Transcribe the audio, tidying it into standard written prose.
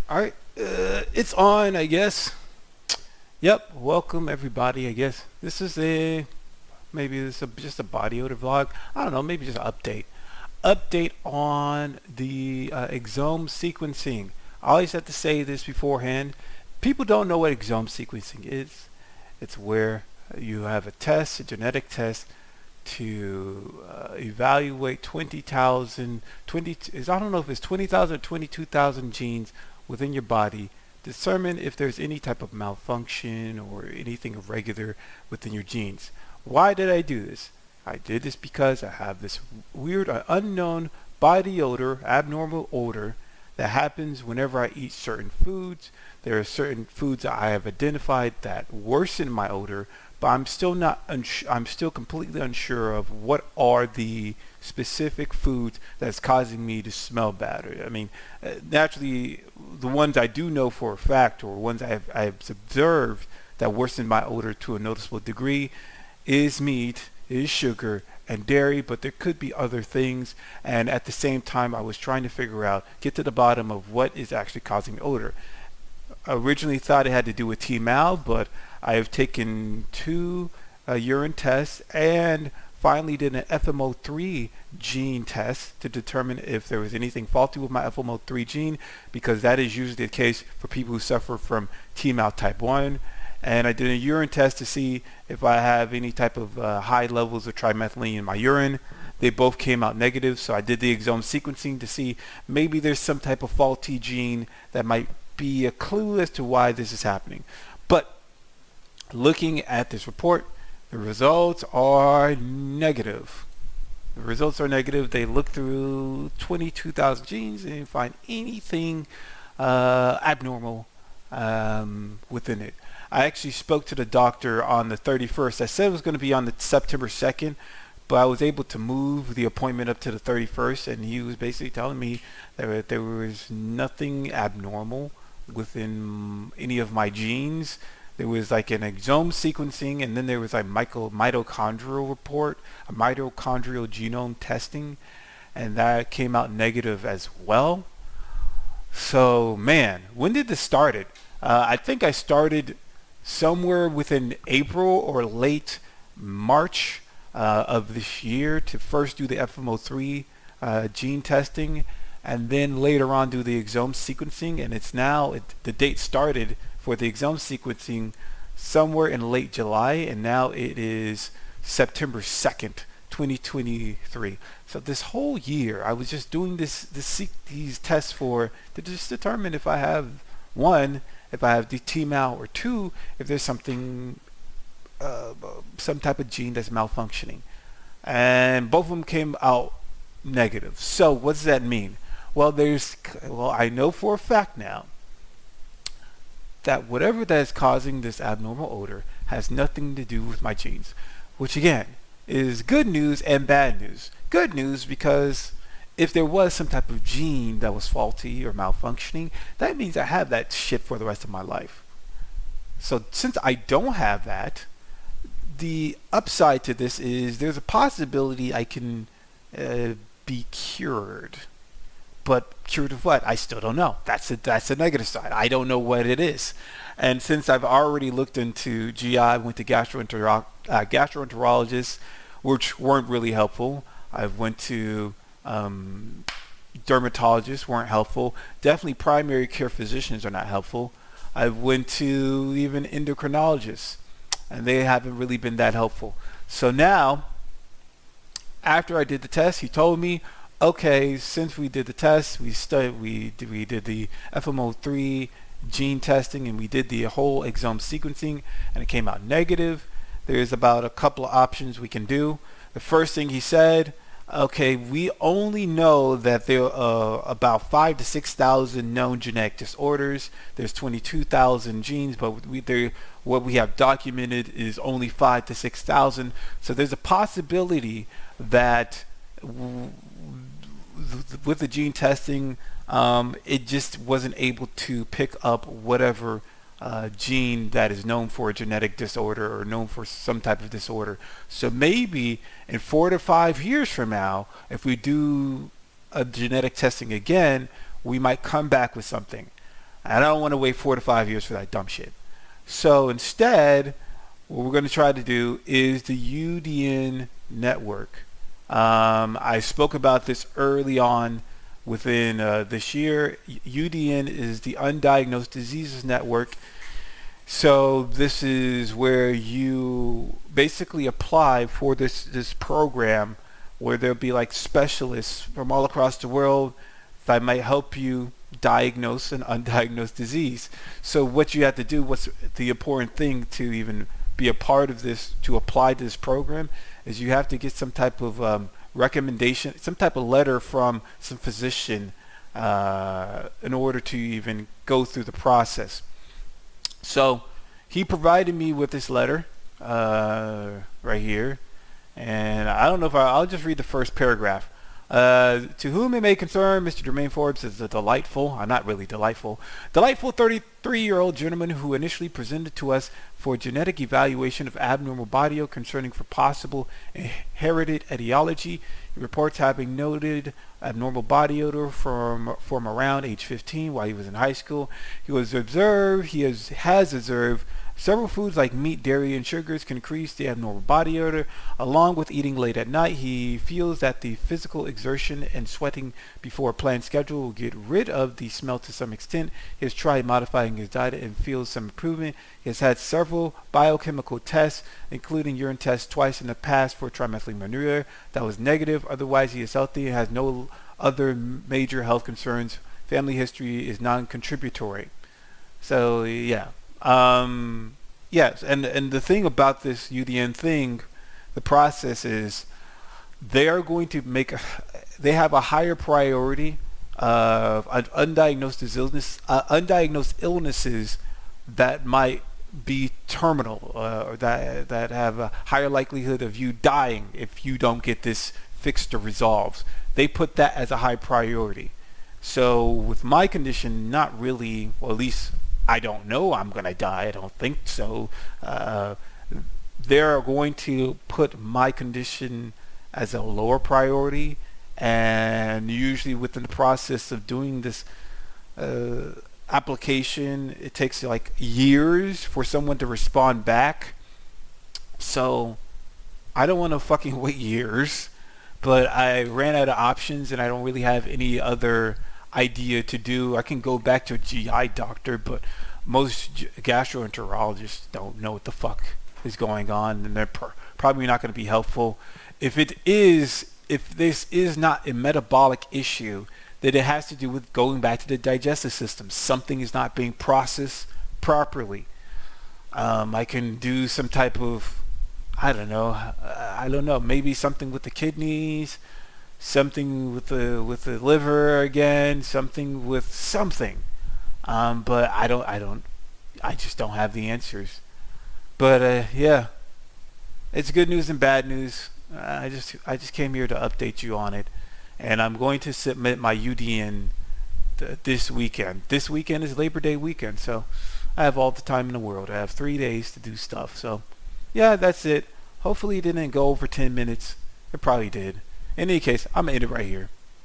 All right, it's on, I guess. Yep, welcome everybody. I guess this is just a body odor vlog. I don't know, maybe just an update on the exome sequencing. I always have to say this beforehand. People don't know what exome sequencing is. It's where you have a genetic test to evaluate 20,000, I don't know if it's 20,000 or 22,000 genes within your body, determine if there's any type of malfunction or anything irregular within your genes. Why did I do this? I did this because I have this weird unknown body odor, abnormal odor, that happens whenever I eat certain foods. There are certain foods that I have identified that worsen my odor, but I'm still not I'm still completely unsure of what are the specific foods that's causing me to smell bad. I mean, naturally, the ones I do know for a fact, or ones I've observed that worsen my odor to a noticeable degree, is meat, is sugar, and dairy, but there could be other things. And at the same time, I was trying to get to the bottom of what is actually causing odor. I originally thought it had to do with T-mal, but I have taken two urine tests and finally did an FMO3 gene test to determine if there was anything faulty with my FMO3 gene, because that is usually the case for people who suffer from T-mal type 1. And I did a urine test to see if I have any type of high levels of trimethylene in my urine. They both came out negative, so I did the exome sequencing to see maybe there's some type of faulty gene that might be a clue as to why this is happening. But looking at this report, the results are negative. The results are negative. They look through 22,000 genes and didn't find anything abnormal within it. I actually spoke to the doctor on the 31st. I said it was going to be on the September 2nd, but I was able to move the appointment up to the 31st, and he was basically telling me that there was nothing abnormal within any of my genes. There was like an exome sequencing, and then there was like mitochondrial report, a mitochondrial genome testing, and that came out negative as well. So man, when did this started? I think I started somewhere within April or late March of this year to first do the FMO3 gene testing, and then later on do the exome sequencing. And it's now, the date started for the exome sequencing somewhere in late July, and now it is September 2nd, 2023. So this whole year I was just doing these tests to just determine if I have, one, if I have the T-mal, or two, if there's something, some type of gene that's malfunctioning. And both of them came out negative. So what does that mean? Well, I know for a fact now that whatever that is causing this abnormal odor has nothing to do with my genes, which again is good news and bad news. Good news because if there was some type of gene that was faulty or malfunctioning, that means I have that shit for the rest of my life. So since I don't have that, the upside to this is there's a possibility I can be cured. But cured of what? I still don't know. That's the negative side. I don't know what it is. And since I've already looked into GI, I went to gastroenterologists, which weren't really helpful. I went to dermatologists, weren't helpful. Definitely primary care physicians are not helpful. I went to even endocrinologists, and they haven't really been that helpful. So now, after I did the test, he told me, okay, since we did the test, we did the FMO3 gene testing, and we did the whole exome sequencing, and it came out negative. There's about a couple of options we can do. The first thing he said, okay, we only know that there are about 5,000 to 6,000 known genetic disorders. There's 22,000 genes, but what we have documented is only 5,000 to 6,000. So there's a possibility that with the gene testing, it just wasn't able to pick up whatever gene that is known for a genetic disorder or known for some type of disorder. So maybe in 4 to 5 years from now, if we do a genetic testing again, we might come back with something. And I don't want to wait 4 to 5 years for that dumb shit. So instead, what we're going to try to do is the UDN network. I spoke about this early on within this year. UDN is the Undiagnosed Diseases Network. So this is where you basically apply for this program, where there'll be like specialists from all across the world that might help you diagnose an undiagnosed disease. So what you have to do, what's the important thing to even be a part of this, to apply to this program, is you have to get some type of recommendation, some type of letter from some physician in order to even go through the process. So he provided me with this letter right here, and I don't know if I'll just read the first paragraph. To whom it may concern, Mr. Jermaine Forbes is a delightful, not really delightful 33-year-old gentleman who initially presented to us for genetic evaluation of abnormal body odor concerning for possible inherited etiology. He reports having noted abnormal body odor from around age 15 while he was in high school. He has observed several foods like meat, dairy, and sugars can increase the abnormal body odor. Along with eating late at night, he feels that the physical exertion and sweating before a planned schedule will get rid of the smell to some extent. He has tried modifying his diet and feels some improvement. He has had several biochemical tests, including urine tests twice in the past for trimethylamine that was negative. Otherwise, he is healthy and has no other major health concerns. Family history is non-contributory. So yeah. Yes, and the thing about this UDN thing, the process is they are going to they have a higher priority of undiagnosed illnesses that might be terminal, or that have a higher likelihood of you dying if you don't get this fixed or resolved. They put that as a high priority. So with my condition, not really, well, at least I don't know I'm going to die. I don't think so. They're going to put my condition as a lower priority, and usually within the process of doing this application, it takes like years for someone to respond back. So I don't want to fucking wait years, but I ran out of options and I don't really have any other idea to do. I can go back to a GI doctor, but most gastroenterologists don't know what the fuck is going on, and they're probably not going to be helpful. If this is not a metabolic issue, then it has to do with going back to the digestive system. Something is not being processed properly. I can do some type of, I don't know, maybe something with the kidneys, something with the liver again, something with something. But I just don't have the answers. But yeah, it's good news and bad news. I just came here to update you on it, and I'm going to submit my UDN this weekend. This weekend is Labor Day weekend, so I have all the time in the world. I have 3 days to do stuff. So yeah, that's it. Hopefully it didn't go over 10 minutes. It probably did. In any case, I'm gonna end it right here.